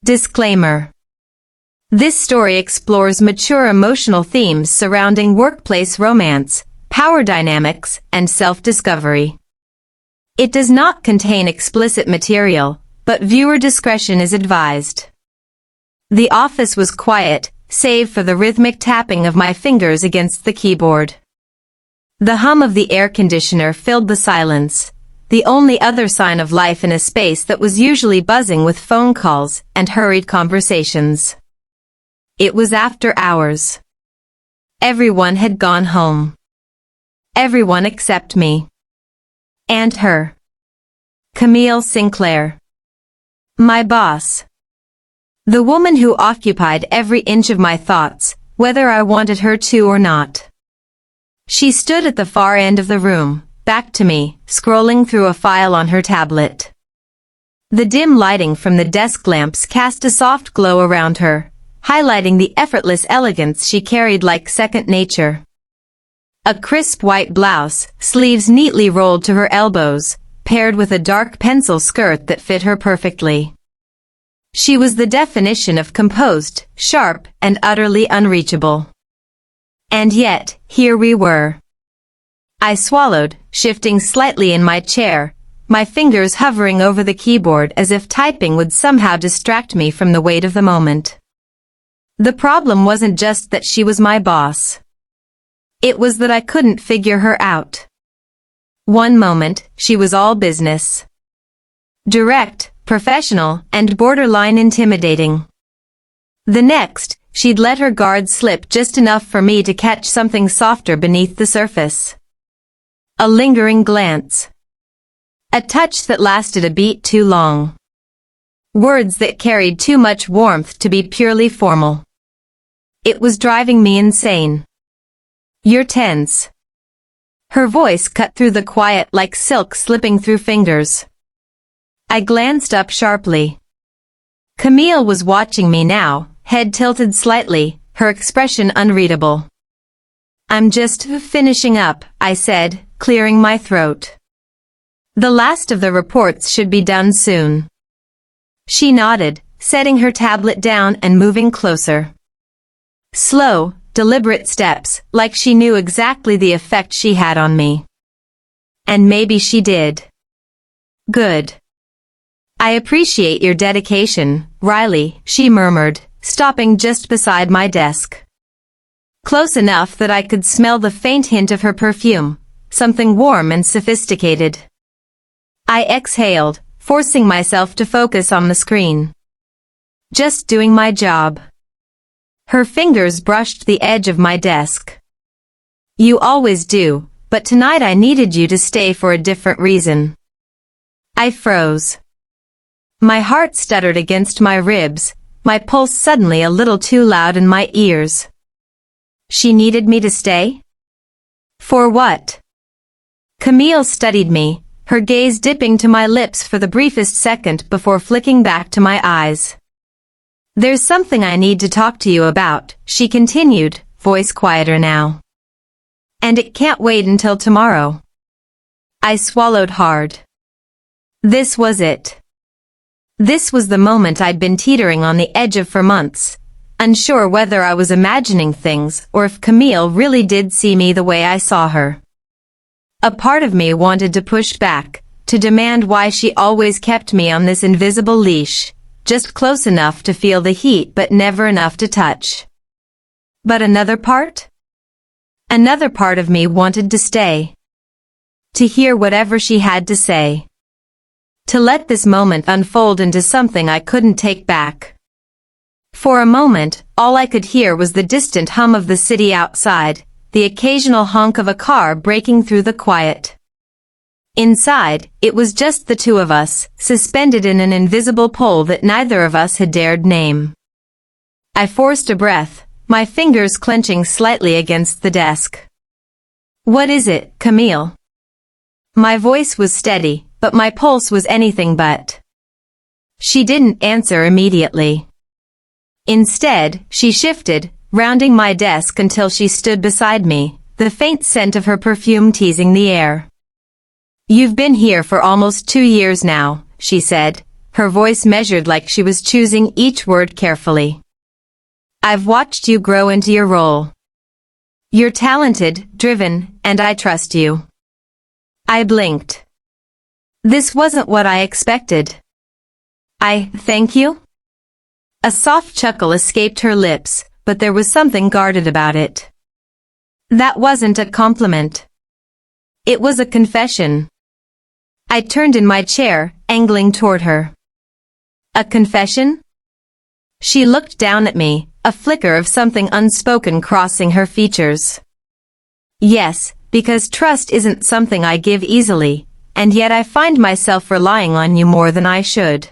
Disclaimer. This story explores mature emotional themes surrounding workplace romance, power dynamics, and self-discovery. It does not contain explicit material, but viewer discretion is advised. The office was quiet, save for the rhythmic tapping of my fingers against the keyboard. The hum of the air conditioner filled the silence, the only other sign of life in a space that was usually buzzing with phone calls and hurried conversations. It was after hours. Everyone had gone home. Everyone except me. And her. Camille Sinclair. My boss. The woman who occupied every inch of my thoughts, whether I wanted her to or not. She stood at the far end of the room, back to me, scrolling through a file on her tablet. The dim lighting from the desk lamps cast a soft glow around her, highlighting the effortless elegance she carried like second nature. A crisp white blouse, sleeves neatly rolled to her elbows, paired with a dark pencil skirt that fit her perfectly. She was the definition of composed, sharp, and utterly unreachable. And yet, here we were. I swallowed, shifting slightly in my chair, my fingers hovering over the keyboard as if typing would somehow distract me from the weight of the moment. The problem wasn't just that she was my boss. It was that I couldn't figure her out. One moment, she was all business. Direct, professional, and borderline intimidating. The next, she'd let her guard slip just enough for me to catch something softer beneath the surface. A lingering glance. A touch that lasted a beat too long. Words that carried too much warmth to be purely formal. It was driving me insane. You're tense. Her voice cut through the quiet like silk slipping through fingers. I glanced up sharply. Camille was watching me now, head tilted slightly, her expression unreadable. I'm just finishing up, I said, clearing my throat. The last of the reports should be done soon. She nodded, setting her tablet down and moving closer. Slow, deliberate steps, like she knew exactly the effect she had on me. And maybe she did. Good. I appreciate your dedication, Riley, she murmured, stopping just beside my desk. Close enough that I could smell the faint hint of her perfume, something warm and sophisticated. I exhaled, forcing myself to focus on the screen. Just doing my job. Her fingers brushed the edge of my desk. You always do, but tonight I needed you to stay for a different reason. I froze. My heart stuttered against my ribs, my pulse suddenly a little too loud in my ears. She needed me to stay? For what? Camille studied me, her gaze dipping to my lips for the briefest second before flicking back to my eyes. There's something I need to talk to you about, she continued, voice quieter now. And it can't wait until tomorrow. I swallowed hard. This was it. This was the moment I'd been teetering on the edge of for months, unsure whether I was imagining things or if Camille really did see me the way I saw her. A part of me wanted to push back, to demand why she always kept me on this invisible leash, just close enough to feel the heat but never enough to touch. But another part? Another part of me wanted to stay. To hear whatever she had to say. To let this moment unfold into something I couldn't take back. For a moment, all I could hear was the distant hum of the city outside, the occasional honk of a car breaking through the quiet. Inside, it was just the two of us, suspended in an invisible pole that neither of us had dared name. I forced a breath, my fingers clenching slightly against the desk. What is it, Camille? My voice was steady, but my pulse was anything but. She didn't answer immediately. Instead, she shifted, rounding my desk until she stood beside me, the faint scent of her perfume teasing the air. You've been here for almost 2 years now, she said, her voice measured like she was choosing each word carefully. I've watched you grow into your role. You're talented, driven, and I trust you. I blinked. This wasn't what I expected. Thank you? A soft chuckle escaped her lips, but there was something guarded about it. That wasn't a compliment. It was a confession. I turned in my chair, angling toward her. A confession? She looked down at me, a flicker of something unspoken crossing her features. Yes, because trust isn't something I give easily, and yet I find myself relying on you more than I should.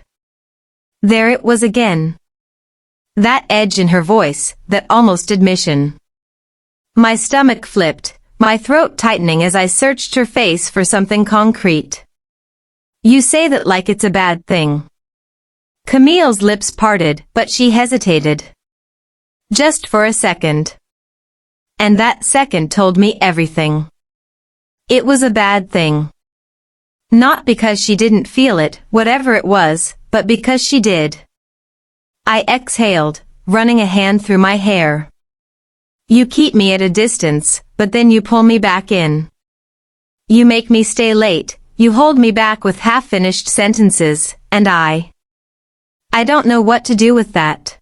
There it was again. That edge in her voice, that almost admission. My stomach flipped, my throat tightening as I searched her face for something concrete. You say that like it's a bad thing. Camille's lips parted, but she hesitated. Just for a second. And that second told me everything. It was a bad thing. Not because she didn't feel it, whatever it was, but because she did. I exhaled, running a hand through my hair. You keep me at a distance, but then you pull me back in. You make me stay late, you hold me back with half-finished sentences, and I don't know what to do with that.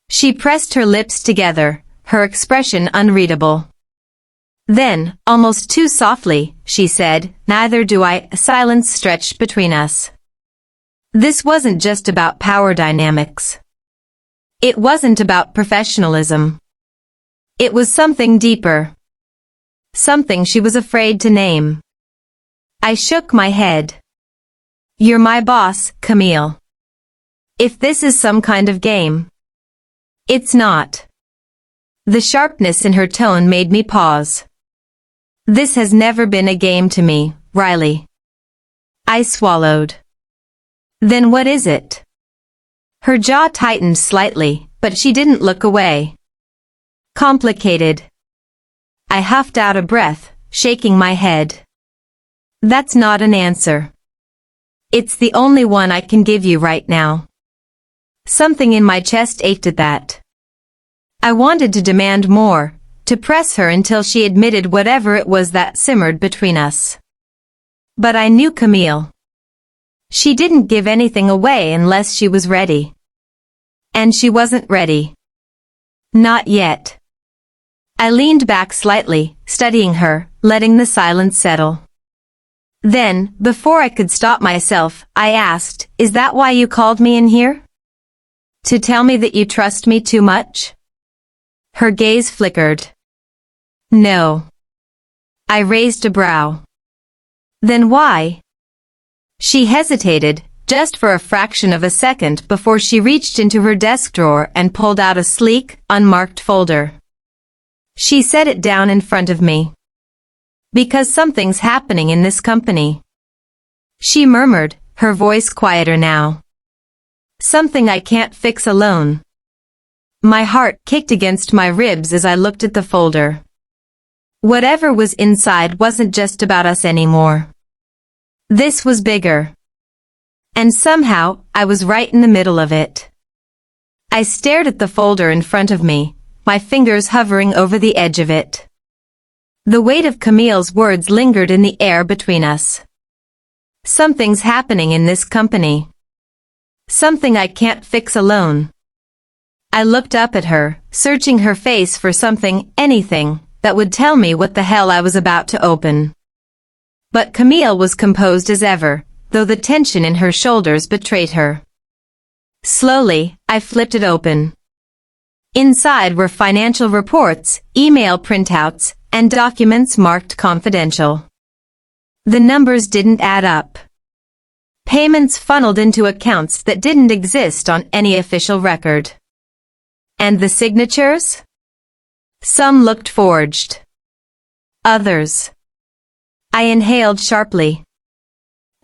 She pressed her lips together, her expression unreadable. Then, almost too softly, she said, neither do I. A silence stretched between us. This wasn't just about power dynamics. It wasn't about professionalism. It was something deeper. Something she was afraid to name. I shook my head. You're my boss, Camille. If this is some kind of game. It's not. The sharpness in her tone made me pause. This has never been a game to me, Riley. I swallowed. Then what is it? Her jaw tightened slightly, but she didn't look away. Complicated. I huffed out a breath, shaking my head. That's not an answer. It's the only one I can give you right now. Something in my chest ached at that. I wanted to demand more, to press her until she admitted whatever it was that simmered between us. But I knew Camille. She didn't give anything away unless she was ready. And she wasn't ready. Not yet. I leaned back slightly, studying her, letting the silence settle. Then, before I could stop myself, I asked, is that why you called me in here? To tell me that you trust me too much? Her gaze flickered. No. I raised a brow. Then why? She hesitated, just for a fraction of a second before she reached into her desk drawer and pulled out a sleek, unmarked folder. She set it down in front of me. Because something's happening in this company. She murmured, her voice quieter now. Something I can't fix alone. My heart kicked against my ribs as I looked at the folder. Whatever was inside wasn't just about us anymore. This was bigger. And somehow, I was right in the middle of it. I stared at the folder in front of me, my fingers hovering over the edge of it. The weight of Camille's words lingered in the air between us. Something's happening in this company. Something I can't fix alone. I looked up at her, searching her face for something, anything, that would tell me what the hell I was about to open. But Camille was composed as ever, though the tension in her shoulders betrayed her. Slowly, I flipped it open. Inside were financial reports, email printouts, and documents marked confidential. The numbers didn't add up. Payments funneled into accounts that didn't exist on any official record. And the signatures? Some looked forged. Others. I inhaled sharply.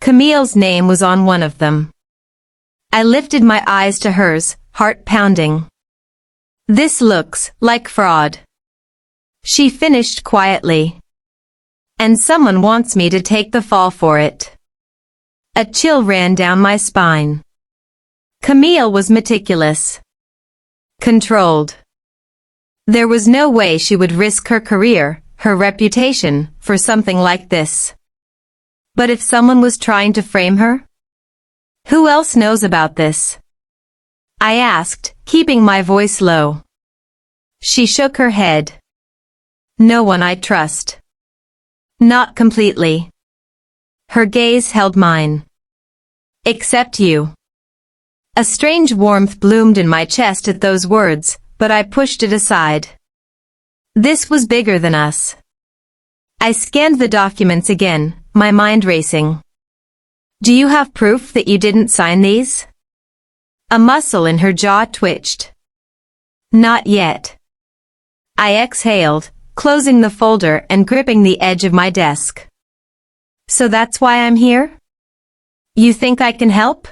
Camille's name was on one of them. I lifted my eyes to hers, heart pounding. This looks like fraud. She finished quietly. And someone wants me to take the fall for it. A chill ran down my spine. Camille was meticulous, controlled. There was no way she would risk her career, her reputation, for something like this. But if someone was trying to frame her? Who else knows about this? I asked, keeping my voice low. She shook her head. No one I trust. Not completely. Her gaze held mine. Except you. A strange warmth bloomed in my chest at those words, but I pushed it aside. This was bigger than us. I scanned the documents again, my mind racing. Do you have proof that you didn't sign these? A muscle in her jaw twitched. Not yet. I exhaled, closing the folder and gripping the edge of my desk. So that's why I'm here? You think I can help?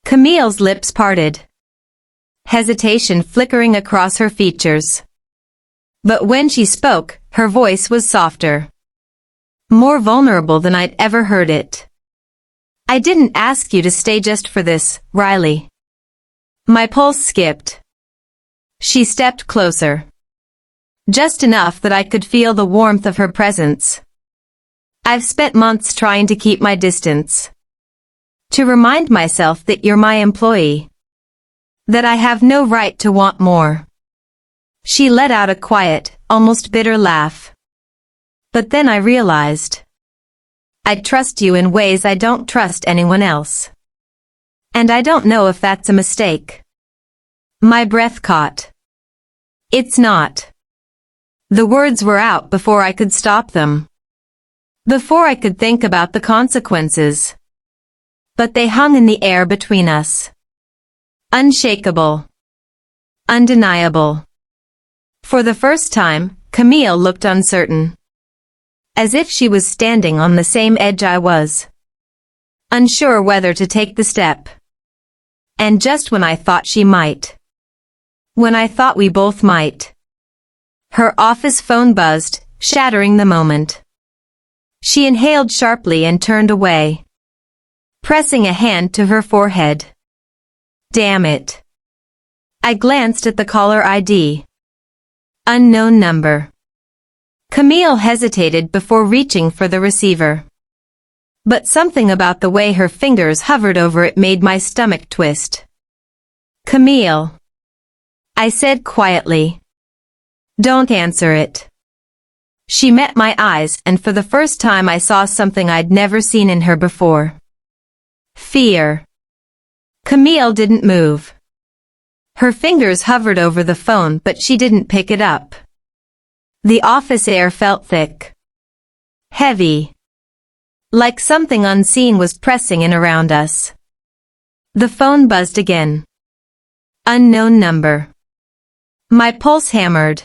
Camille's lips parted. Hesitation flickering across her features. But when she spoke, her voice was softer. More vulnerable than I'd ever heard it. I didn't ask you to stay just for this, Riley. My pulse skipped. She stepped closer. Just enough that I could feel the warmth of her presence. I've spent months trying to keep my distance. To remind myself that you're my employee. That I have no right to want more. She let out a quiet, almost bitter laugh. But then I realized. I trust you in ways I don't trust anyone else. And I don't know if that's a mistake. My breath caught. It's not. The words were out before I could stop them. Before I could think about the consequences. But they hung in the air between us. Unshakable. Undeniable. For the first time, Camille looked uncertain. As if she was standing on the same edge I was. Unsure whether to take the step. And just when I thought she might. When I thought we both might. Her office phone buzzed, shattering the moment. She inhaled sharply and turned away. Pressing a hand to her forehead. Damn it. I glanced at the caller ID. Unknown number. Camille hesitated before reaching for the receiver. But something about the way her fingers hovered over it made my stomach twist. Camille. I said quietly. Don't answer it. She met my eyes, and for the first time I saw something I'd never seen in her before. Fear. Camille didn't move. Her fingers hovered over the phone, but she didn't pick it up. The office air felt thick. Heavy. Like something unseen was pressing in around us. The phone buzzed again. Unknown number. My pulse hammered.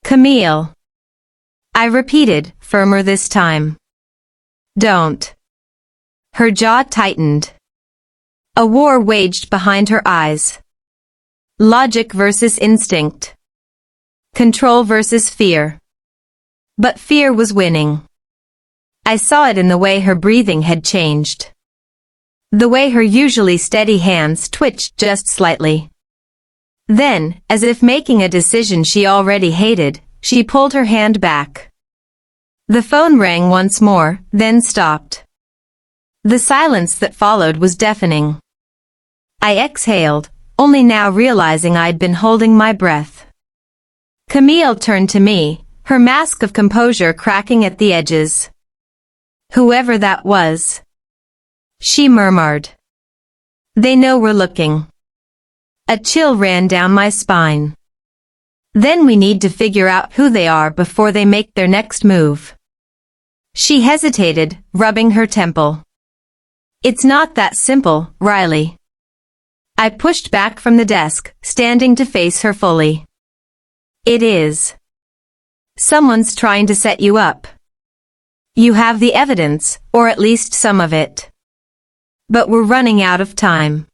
Camille. I repeated, firmer this time. Don't. Her jaw tightened. A war waged behind her eyes. Logic versus instinct. Control versus fear. But fear was winning. I saw it in the way her breathing had changed. The way her usually steady hands twitched just slightly. Then, as if making a decision she already hated, she pulled her hand back. The phone rang once more, then stopped. The silence that followed was deafening. I exhaled, only now realizing I'd been holding my breath. Camille turned to me, her mask of composure cracking at the edges. Whoever that was. She murmured. They know we're looking. A chill ran down my spine. Then we need to figure out who they are before they make their next move. She hesitated, rubbing her temple. It's not that simple, Riley. I pushed back from the desk, standing to face her fully. It is. Someone's trying to set you up. You have the evidence, or at least some of it. But we're running out of time.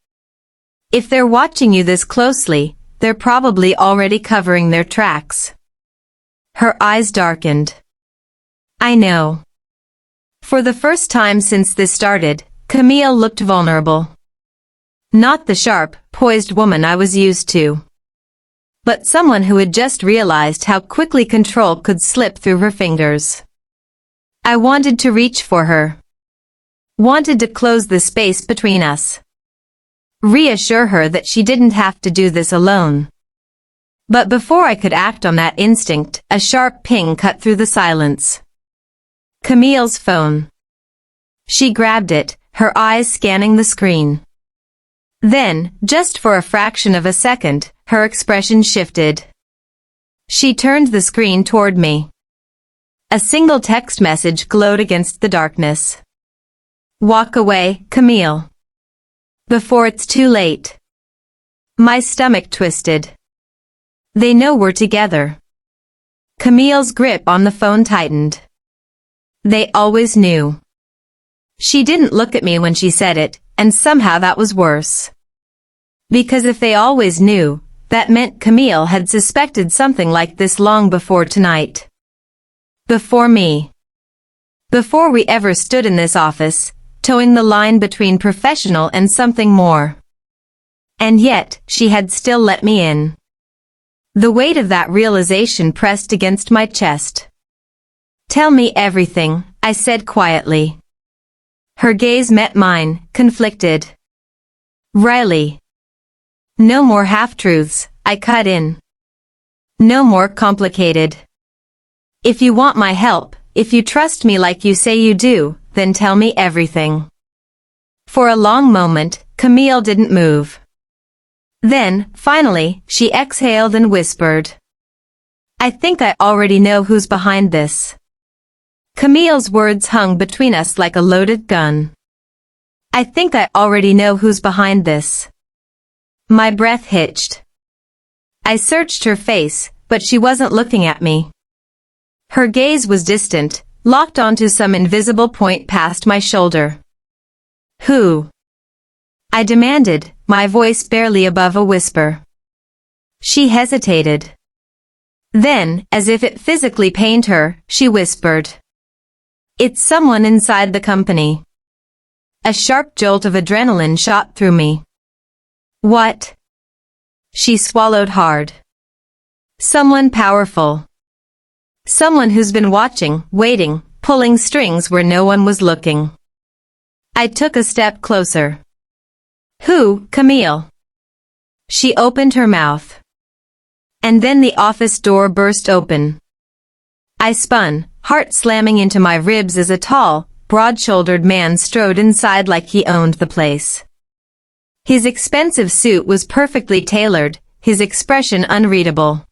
If they're watching you this closely, they're probably already covering their tracks. Her eyes darkened. I know. For the first time since this started, Camille looked vulnerable. Not the sharp, poised woman I was used to, but someone who had just realized how quickly control could slip through her fingers. I wanted to reach for her. Wanted to close the space between us. Reassure her that she didn't have to do this alone. But before I could act on that instinct, a sharp ping cut through the silence. Camille's phone. She grabbed it, her eyes scanning the screen. Then, just for a fraction of a second, her expression shifted. She turned the screen toward me. A single text message glowed against the darkness. Walk away, Camille. Before it's too late. My stomach twisted. They know we're together. Camille's grip on the phone tightened. They always knew. She didn't look at me when she said it, and somehow that was worse. Because if they always knew, that meant Camille had suspected something like this long before tonight. Before me. Before we ever stood in this office, towing the line between professional and something more. And yet, she had still let me in. The weight of that realization pressed against my chest. Tell me everything, I said quietly. Her gaze met mine, conflicted. Riley. No more half-truths, I cut in. No more complicated. If you want my help, if you trust me like you say you do, then tell me everything. For a long moment, Camille didn't move. Then, finally, she exhaled and whispered. I think I already know who's behind this. Camille's words hung between us like a loaded gun. I think I already know who's behind this. My breath hitched. I searched her face, but she wasn't looking at me. Her gaze was distant, locked onto some invisible point past my shoulder. Who? I demanded, my voice barely above a whisper. She hesitated. Then, as if it physically pained her, she whispered. It's someone inside the company. A sharp jolt of adrenaline shot through me. What? She swallowed hard. Someone powerful. Someone who's been watching, waiting, pulling strings where no one was looking. I took a step closer. Who, Camille? She opened her mouth. And then the office door burst open. I spun, heart slamming into my ribs as a tall, broad-shouldered man strode inside like he owned the place. His expensive suit was perfectly tailored, his expression unreadable.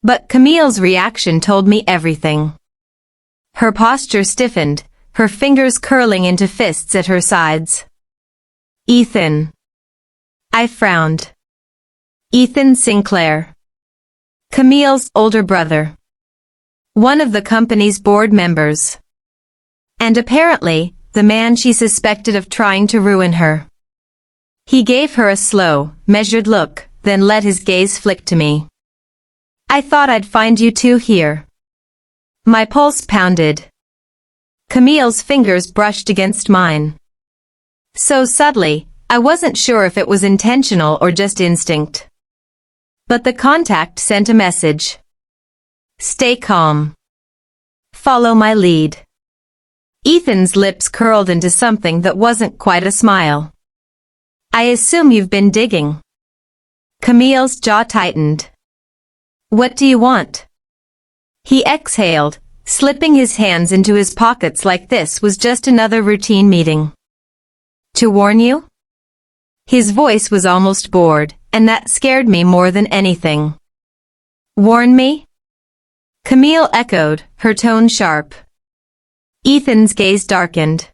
But Camille's reaction told me everything. Her posture stiffened, her fingers curling into fists at her sides. Ethan. I frowned. Ethan Sinclair. Camille's older brother. One of the company's board members. And apparently, the man she suspected of trying to ruin her. He gave her a slow, measured look, then let his gaze flick to me. I thought I'd find you two here. My pulse pounded. Camille's fingers brushed against mine. So subtly, I wasn't sure if it was intentional or just instinct. But the contact sent a message. Stay calm. Follow my lead. Ethan's lips curled into something that wasn't quite a smile. I assume you've been digging. Camille's jaw tightened. What do you want? He exhaled, slipping his hands into his pockets like this was just another routine meeting. To warn you? His voice was almost bored, and that scared me more than anything. Warn me? Camille echoed, her tone sharp. Ethan's gaze darkened.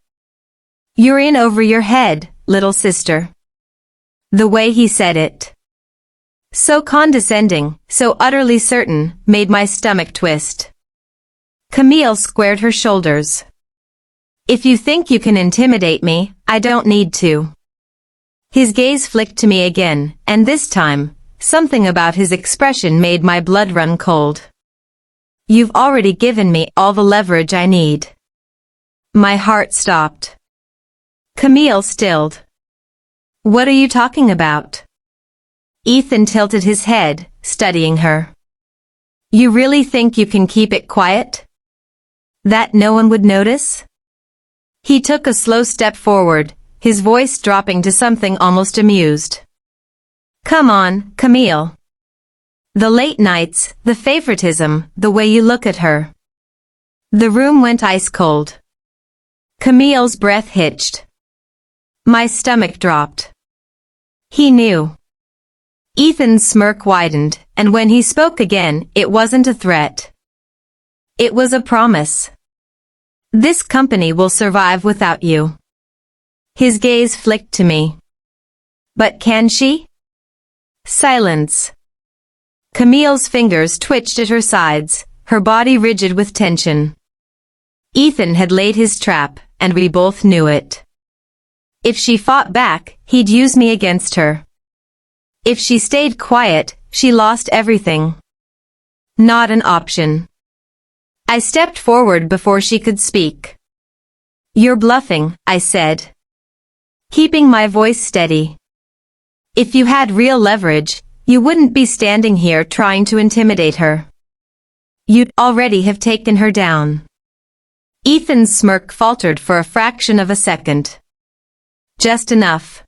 You're in over your head, little sister. The way he said it. So condescending, so utterly certain, made my stomach twist. Camille squared her shoulders. If you think you can intimidate me, I don't need to. His gaze flicked to me again, and this time, something about his expression made my blood run cold. You've already given me all the leverage I need. My heart stopped. Camille stilled. What are you talking about? Ethan tilted his head, studying her. You really think you can keep it quiet? That no one would notice? He took a slow step forward, his voice dropping to something almost amused. Come on, Camille. The late nights, the favoritism, the way you look at her. The room went ice cold. Camille's breath hitched. My stomach dropped. He knew. Ethan's smirk widened, and when he spoke again, it wasn't a threat. It was a promise. This company will survive without you. His gaze flicked to me. But can she? Silence. Camille's fingers twitched at her sides, her body rigid with tension. Ethan had laid his trap, and we both knew it. If she fought back, he'd use me against her. If she stayed quiet, she lost everything. Not an option. I stepped forward before she could speak. You're bluffing, I said, keeping my voice steady. If you had real leverage, you wouldn't be standing here trying to intimidate her. You'd already have taken her down. Ethan's smirk faltered for a fraction of a second. Just enough.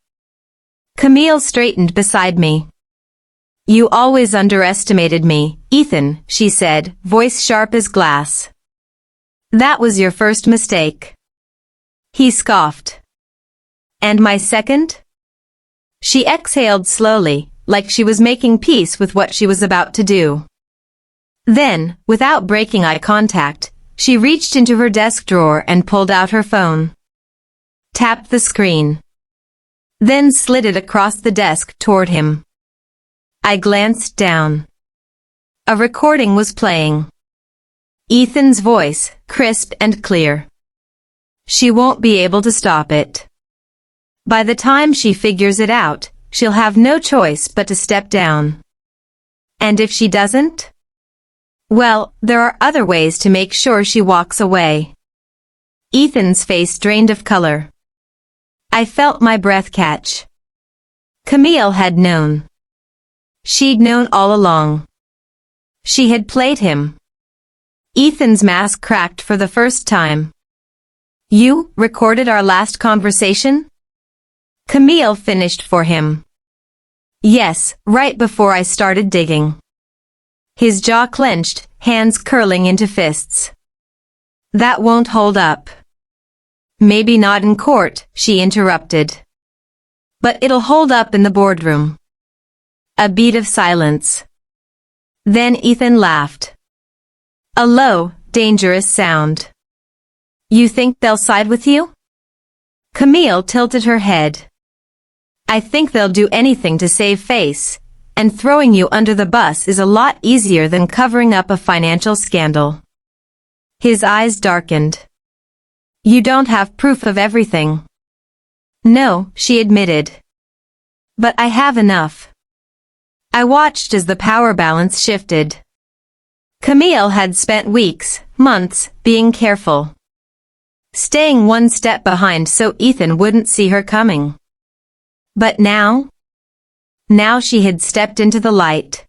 Camille straightened beside me. You always underestimated me, Ethan, she said, voice sharp as glass. That was your first mistake. He scoffed. And my second? She exhaled slowly, like she was making peace with what she was about to do. Then, without breaking eye contact, she reached into her desk drawer and pulled out her phone. Tapped the screen. Then slid it across the desk toward him. I glanced down. A recording was playing. Ethan's voice, crisp and clear. She won't be able to stop it. By the time she figures it out, she'll have no choice but to step down. And if she doesn't? Well, there are other ways to make sure she walks away. Ethan's face drained of color. I felt my breath catch. Camille had known. She'd known all along. She had played him. Ethan's mask cracked for the first time. You recorded our last conversation? Camille finished for him. Yes, right before I started digging. His jaw clenched, hands curling into fists. That won't hold up. Maybe not in court, she interrupted. But it'll hold up in the boardroom. A beat of silence. Then Ethan laughed. A low, dangerous sound. You think they'll side with you? Camille tilted her head. I think they'll do anything to save face, and throwing you under the bus is a lot easier than covering up a financial scandal. His eyes darkened. You don't have proof of everything. No, she admitted. But I have enough. I watched as the power balance shifted. Camille had spent weeks, months, being careful. Staying one step behind so Ethan wouldn't see her coming. But now? Now she had stepped into the light.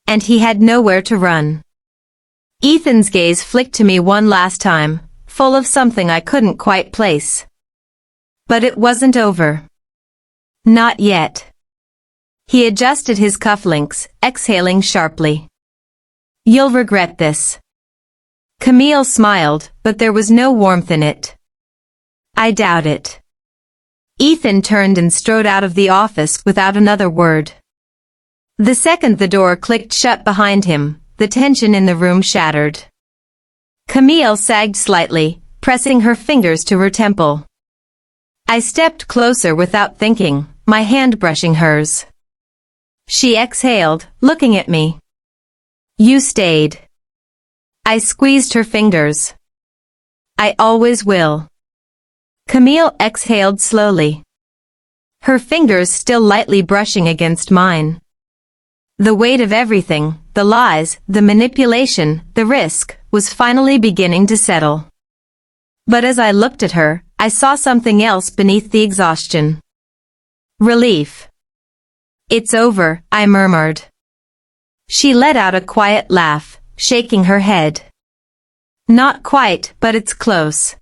And he had nowhere to run. Ethan's gaze flicked to me one last time, full of something I couldn't quite place. But it wasn't over. Not yet. He adjusted his cufflinks, exhaling sharply. You'll regret this. Camille smiled, but there was no warmth in it. I doubt it. Ethan turned and strode out of the office without another word. The second the door clicked shut behind him, the tension in the room shattered. Camille sagged slightly, pressing her fingers to her temple. I stepped closer without thinking, my hand brushing hers. She exhaled, looking at me. You stayed. I squeezed her fingers. I always will. Camille exhaled slowly. Her fingers still lightly brushing against mine. The weight of everything, the lies, the manipulation, the risk, was finally beginning to settle. But as I looked at her, I saw something else beneath the exhaustion. Relief. It's over, I murmured. She let out a quiet laugh, shaking her head. Not quite, but it's close.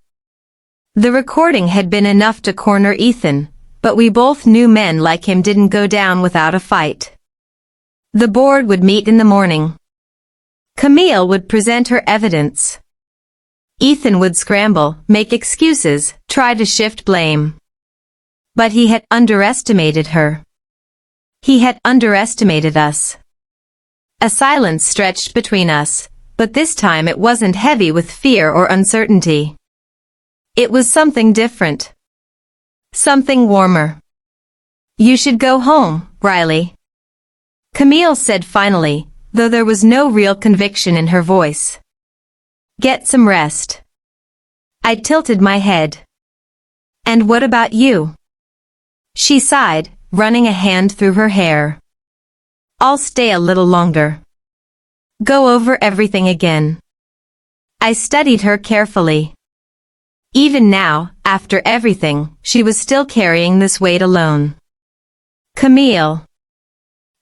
The recording had been enough to corner Ethan, but we both knew men like him didn't go down without a fight. The board would meet in the morning. Camille would present her evidence. Ethan would scramble, make excuses, try to shift blame. But he had underestimated her. He had underestimated us. A silence stretched between us, but this time it wasn't heavy with fear or uncertainty. It was something different. Something warmer. You should go home, Riley. Camille said finally, though there was no real conviction in her voice. Get some rest. I tilted my head. And what about you? She sighed, running a hand through her hair. I'll stay a little longer. Go over everything again. I studied her carefully. Even now, after everything, she was still carrying this weight alone. Camille.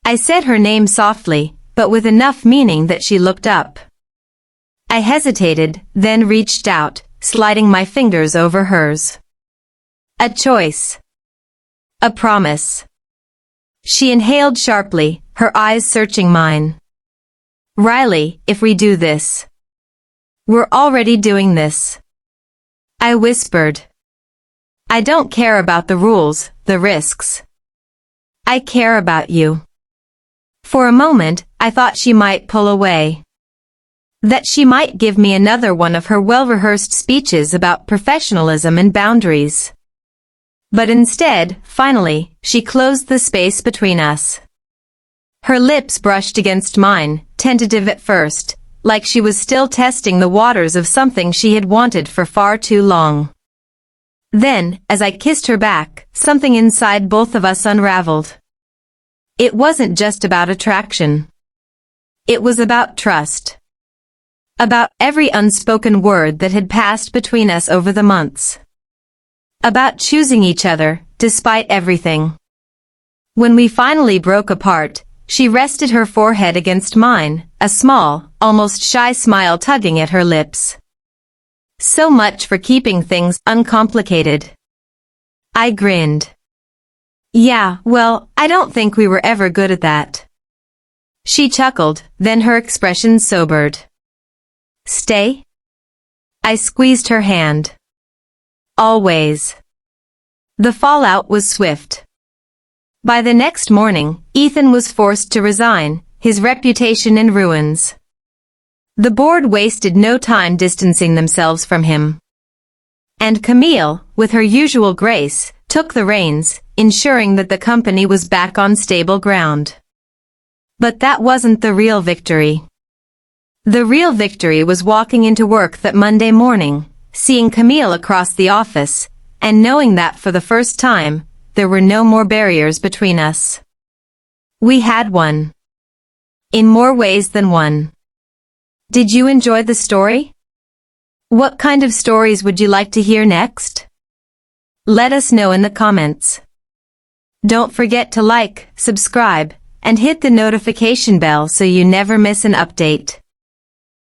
I said her name softly, but with enough meaning that she looked up. I hesitated, then reached out, sliding my fingers over hers. A choice. A promise. She inhaled sharply, her eyes searching mine. Riley, if we do this. We're already doing this. I whispered. I don't care about the rules, the risks. I care about you. For a moment, I thought she might pull away. That she might give me another one of her well-rehearsed speeches about professionalism and boundaries. But instead, finally, she closed the space between us. Her lips brushed against mine, tentative at first, like she was still testing the waters of something she had wanted for far too long. Then, as I kissed her back, something inside both of us unraveled. It wasn't just about attraction. It was about trust. About every unspoken word that had passed between us over the months. About choosing each other, despite everything. When we finally broke apart, she rested her forehead against mine, a small, almost shy smile tugging at her lips. So much for keeping things uncomplicated. I grinned. Yeah, well, I don't think we were ever good at that. She chuckled, then her expression sobered. Stay? I squeezed her hand. Always. The fallout was swift. By the next morning, Ethan was forced to resign, his reputation in ruins. The board wasted no time distancing themselves from him. And Camille, with her usual grace, took the reins, ensuring that the company was back on stable ground. But that wasn't the real victory. The real victory was walking into work that Monday morning, seeing Camille across the office, and knowing that for the first time, there were no more barriers between us. We had won. In more ways than one. Did you enjoy the story? What kind of stories would you like to hear next? Let us know in the comments. Don't forget to like, subscribe, and hit the notification bell so you never miss an update.